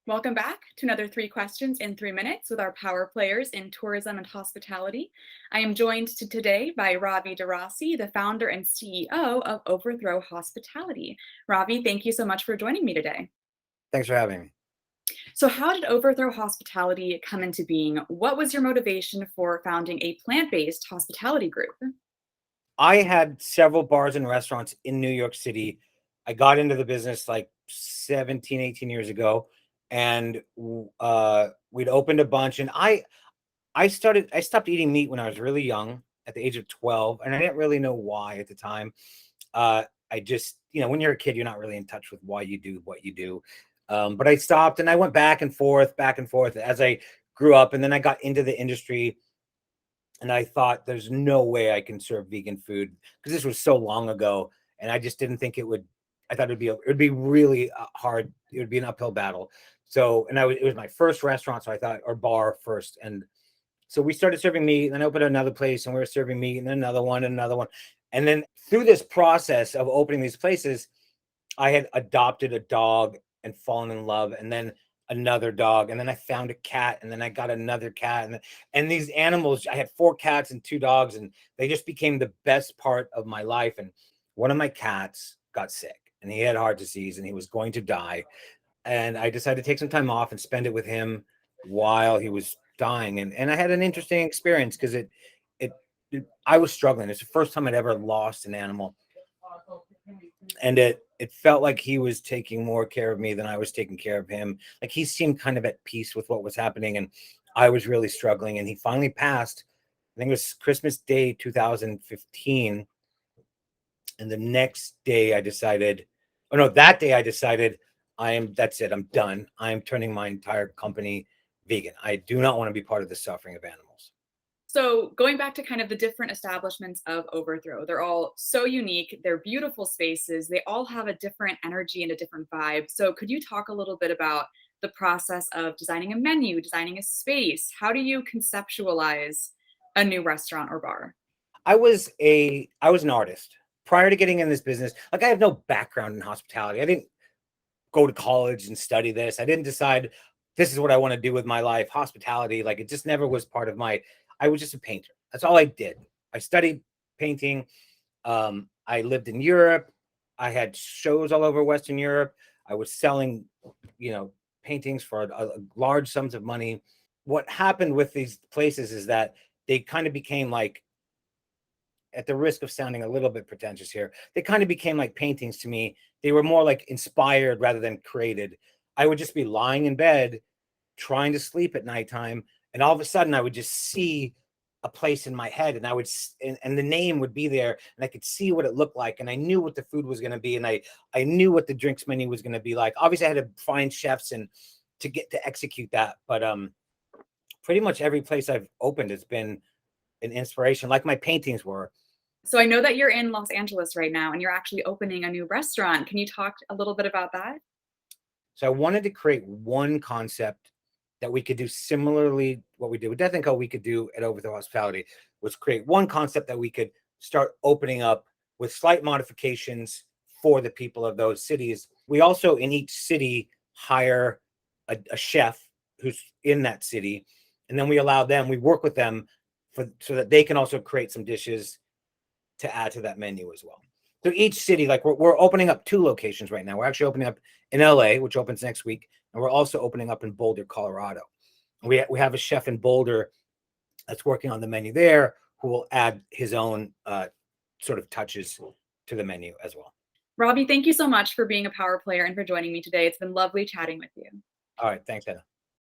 Welcome back to another 3 questions in 3 minutes with our power players in tourism and hospitality. I am joined today by Ravi DeRossi, the founder and CEO of Overthrow Hospitality. Ravi, thank you so much for joining me today. Thanks for having me. So, how did Overthrow Hospitality come into being? What was your motivation for founding a plant based hospitality group? I had several bars and restaurants in New York City. I got into the business like 17, 18 years ago, and we'd opened a bunch. And I stopped eating meat when I was really young, at the age of 12, and I didn't really know why at the time. I just, when you're a kid, you're not really in touch with why you do what you do. But I stopped, and I went back and forth as I grew up, and then I got into the industry. And I thought, there's no way I can serve vegan food, because this was so long ago, and I just didn't think it would. I thought it would be really hard. It would be an uphill battle. So, and it was my first restaurant, so I thought, or bar first, and so we started serving meat, and then I opened another place, and we were serving meat, and then another one, and another one, and then through this process of opening these places, I had adopted a dog and fallen in love, and then another dog, and then I found a cat, and then I got another cat, and these animals. I had 4 cats and 2 dogs, and they just became the best part of my life. And one of my cats got sick, and he had heart disease, and he was going to die. And I decided to take some time off and spend it with him while he was dying. And I had an interesting experience, because it, I was struggling. It's the first time I'd ever lost an animal, and it felt like he was taking more care of me than I was taking care of him. Like, he seemed kind of at peace with what was happening, and I was really struggling. And he finally passed. I think it was Christmas Day 2015. And the next day I decided, oh no, that day I decided, that's it. I'm done. I'm turning my entire company vegan. I do not want to be part of the suffering of animals. So, going back to kind of the different establishments of Overthrow, they're all so unique. They're beautiful spaces. They all have a different energy and a different vibe. So, could you talk a little bit about the process of designing a menu, designing a space? How do you conceptualize a new restaurant or bar? I was an artist prior to getting in this business. Like, I have no background in hospitality. I didn't go to college and study this. I didn't decide this is what I want to do with my life. Hospitality, like, it just never was part of my. I was just a painter. That's all I did. I studied painting. I lived in Europe. I had shows all over Western Europe. I was selling, you know, paintings for large sums of money. What happened with these places is that they kind of became like, at the risk of sounding a little bit pretentious here, they kind of became like paintings to me. They were more like inspired rather than created. I would just be lying in bed trying to sleep at nighttime, and all of a sudden I would just see a place in my head, and and the name would be there, and I could see what it looked like, and I knew what the food was going to be, and I knew what the drinks menu was going to be like. Obviously I had to find chefs and to get to execute that, but pretty much every place I've opened has been an inspiration, like my paintings were. So, I know that you're in Los Angeles right now and you're actually opening a new restaurant. Can you talk a little bit about that? So I wanted to create one concept that we could do similarly what we did with Death and Co. We could do at Overthrow Hospitality, was create one concept that we could start opening up with slight modifications for the people of those cities. We also, in each city, hire a chef who's in that city, and then we work with them so that they can also create some dishes to add to that menu as well. So each city, like, we're opening up 2 locations right now. We're actually opening up in LA, which opens next week, and we're also opening up in Boulder, Colorado. We have a chef in Boulder that's working on the menu there, who will add his own sort of touches to the menu as well. Robbie, thank you so much for being a power player and for joining me today. It's been lovely chatting with you. All right, thanks, Anna.